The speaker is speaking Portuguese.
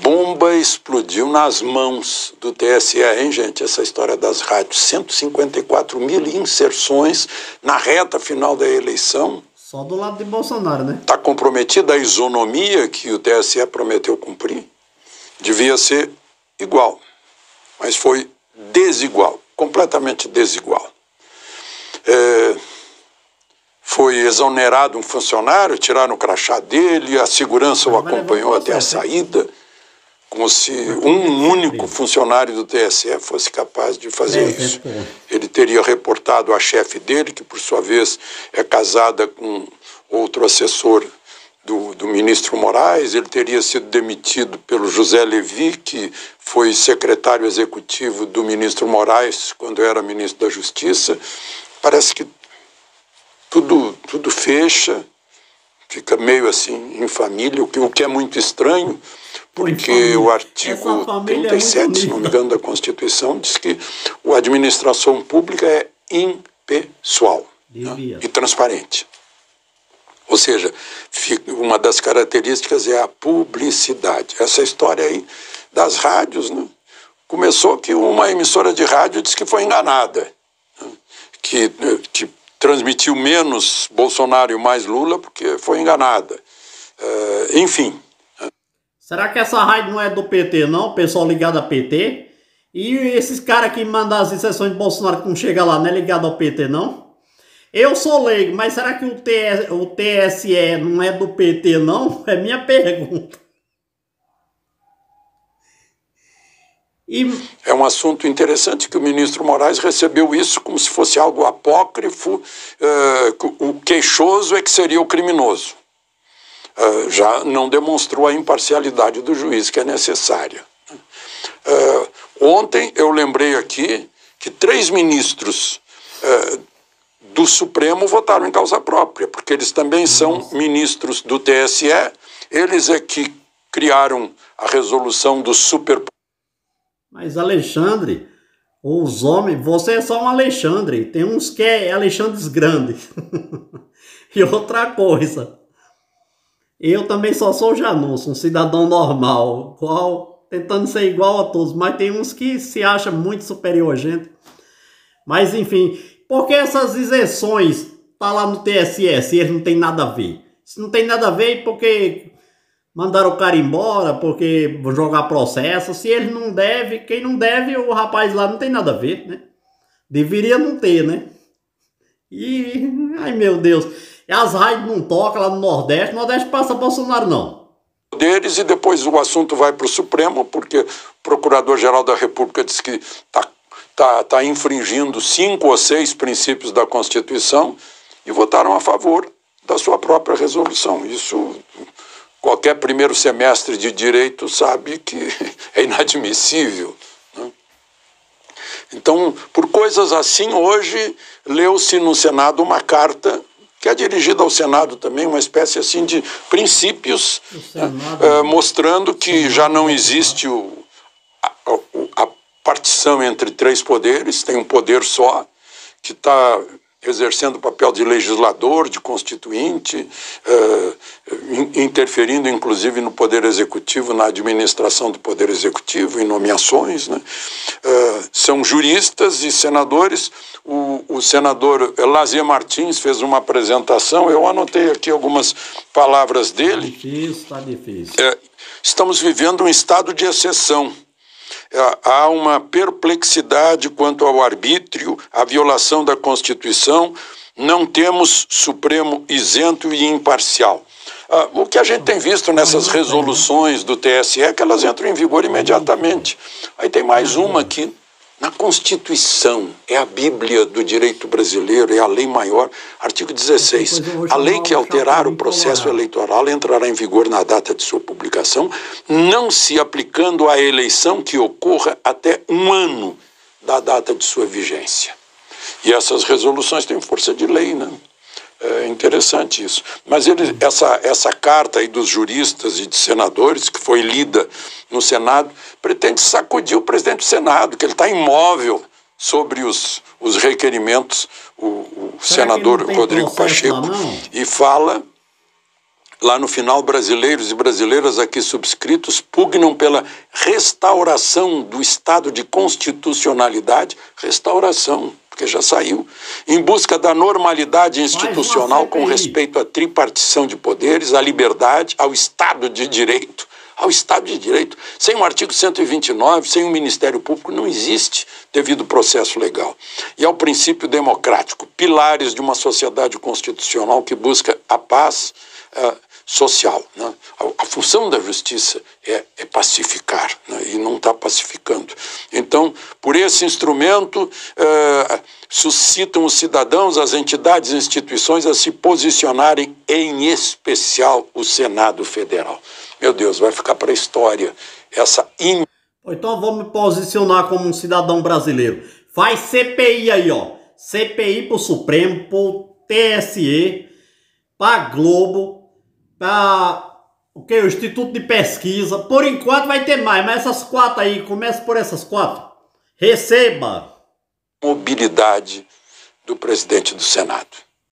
bomba explodiu nas mãos do TSE, hein, gente? Essa história das rádios. 154 mil inserções na reta final da eleição. Só do lado de Bolsonaro, né? Está comprometida a isonomia que o TSE prometeu cumprir? Devia ser igual, mas foi desigual, completamente desigual. Foi exonerado um funcionário, tiraram o crachá dele, a segurança o acompanhou até a saída, como se um único funcionário do TSE fosse capaz de fazer isso. Ele teria reportado a chefe dele, que por sua vez é casada com outro assessor do ministro Moraes. Ele teria sido demitido pelo José Levi, que foi secretário executivo do ministro Moraes quando era ministro da Justiça. Parece que tudo fecha, fica meio assim em família, o que é muito estranho, porque o artigo 37, se não me engano, da Constituição diz que a administração pública é impessoal, né, e transparente. Ou seja, uma das características é a publicidade. Essa história aí das rádios, né, começou que uma emissora de rádio disse que foi enganada, né, que transmitiu menos Bolsonaro e mais Lula porque foi enganada. Enfim. Será que essa rádio não é do PT, não? O pessoal ligado a PT? E esses caras que mandam as inserções de Bolsonaro que não chega lá, não é ligado ao PT, não? Eu sou leigo, mas será que o TSE não é do PT, não? É minha pergunta. É um assunto interessante que o ministro Moraes recebeu isso como se fosse algo apócrifo. O queixoso é que seria o criminoso. Já não demonstrou a imparcialidade do juiz que é necessária. Ontem eu lembrei aqui que 3 ministros do Supremo votaram em causa própria, porque eles também são ministros do TSE, eles é que criaram a resolução do super... Mas Alexandre, os homens, você é só um Alexandre, tem uns que é Alexandres grandes. E outra coisa, eu também só sou Janus, um cidadão normal, tentando ser igual a todos, mas tem uns que se acham muito superior a gente. Mas enfim, por que essas isenções tá lá no TSE, se eles não tem nada a ver? Se não tem nada a ver, porque mandaram o cara embora, porque vou jogar processo. Se ele não deve, quem não deve, o rapaz lá não tem nada a ver, né? Deveria não ter, né? E, ai meu Deus, as rádios não tocam lá no Nordeste, o Nordeste passa Bolsonaro não. Deles, e depois o assunto vai para o Supremo, porque o Procurador-Geral da República diz que está infringindo 5 ou 6 princípios da Constituição e votaram a favor da sua própria resolução. Isso... Qualquer primeiro semestre de direito sabe que é inadmissível, né? Então, por coisas assim, hoje leu-se no Senado uma carta que é dirigida ao Senado também, uma espécie assim de princípios, mostrando que já não existe a partição entre 3 poderes, tem um poder só, que está exercendo o papel de legislador, de constituinte, interferindo inclusive no Poder Executivo, na administração do Poder Executivo, em nomeações, né? São juristas e senadores. O senador Lazier Martins fez uma apresentação, eu anotei aqui algumas palavras dele. Está difícil. Estamos vivendo um estado de exceção. Há uma perplexidade quanto ao arbítrio, à violação da Constituição. Não temos Supremo isento e imparcial. O que a gente tem visto nessas resoluções do TSE é que elas entram em vigor imediatamente. Aí tem mais uma aqui. Na Constituição, é a Bíblia do direito brasileiro, é a lei maior, artigo 16. A lei que alterar o processo eleitoral entrará em vigor na data de sua publicação, não se aplicando à eleição que ocorra até 1 ano da data de sua vigência. E essas resoluções têm força de lei, né? É interessante isso. Mas essa carta aí dos juristas e de senadores, que foi lida no Senado, pretende sacudir o presidente do Senado, que ele está imóvel sobre os requerimentos, o senador Rodrigo Pacheco, e fala lá no final, brasileiros e brasileiras aqui subscritos pugnam pela restauração do estado de constitucionalidade, restauração, porque já saiu, em busca da normalidade institucional com respeito à tripartição de poderes, à liberdade, ao Estado de Direito. Ao Estado de Direito. Sem o artigo 129, sem o Ministério Público, não existe devido processo legal. E ao princípio democrático, pilares de uma sociedade constitucional que busca a paz social. Né? A função da justiça é pacificar, né? E não está pacificando. Então, por esse instrumento, suscitam os cidadãos, as entidades e instituições a se posicionarem, em especial o Senado Federal. Meu Deus, vai ficar para a história essa... Então vou me posicionar como um cidadão brasileiro. Faz CPI aí, ó. CPI pro Supremo, pro TSE, pra Globo, pra o Instituto de Pesquisa. Por enquanto vai ter mais, mas essas 4 aí, começa por essas 4. Receba! Mobilidade do presidente do Senado.